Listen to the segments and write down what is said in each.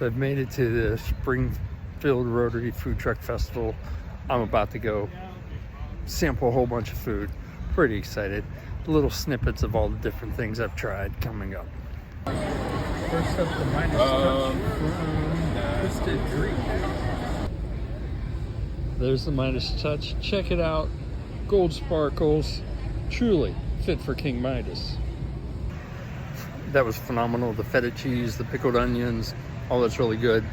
So I've made it to the Springfield Rotary Food Truck Festival. I'm about to go sample a whole bunch of food. Pretty excited. Little snippets of all the different things I've tried coming up. First up, the Midas Touch from Twisted Dream. There's the Midas Touch. Check it out. Gold sparkles. Truly fit for King Midas. That was phenomenal. The feta cheese, the pickled onions, all that's really good.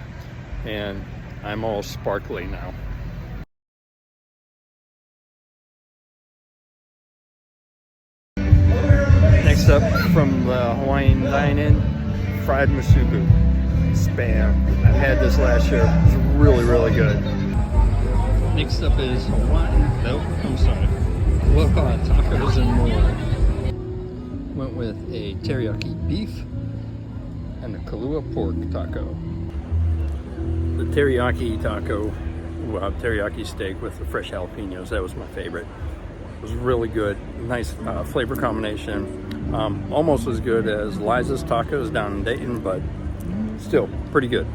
And I'm all sparkly now. Next up, from the Hawaiian Dine-In, fried musubu spam. I had this last year. It was really, really good. Next up is Hawaiian, nope, I'm sorry. Aloha tacos and more. Went with a teriyaki beef and a Kahlua pork taco. The teriyaki taco, teriyaki steak with the fresh jalapenos, that was my favorite. It was really good. Nice flavor combination. Almost as good as Liza's tacos down in Dayton, but still pretty good.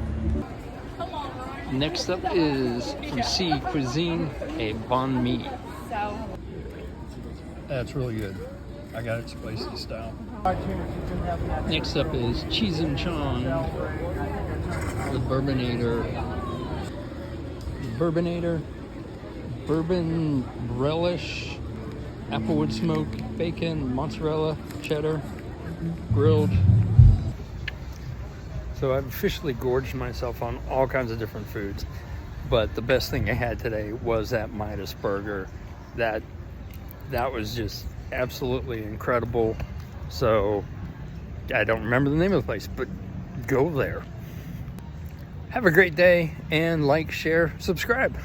Next up is from Sea Cuisine, a banh mi. That's really good. I got it spicy style. Next up is cheese and chong with bourbon relish, applewood smoked bacon, mozzarella, cheddar, grilled. So I've officially gorged myself on all kinds of different foods, but the best thing I had today was that Midas burger. That was just absolutely incredible. So I don't remember the name of the place, but go there. Have a great day, and like, share, subscribe.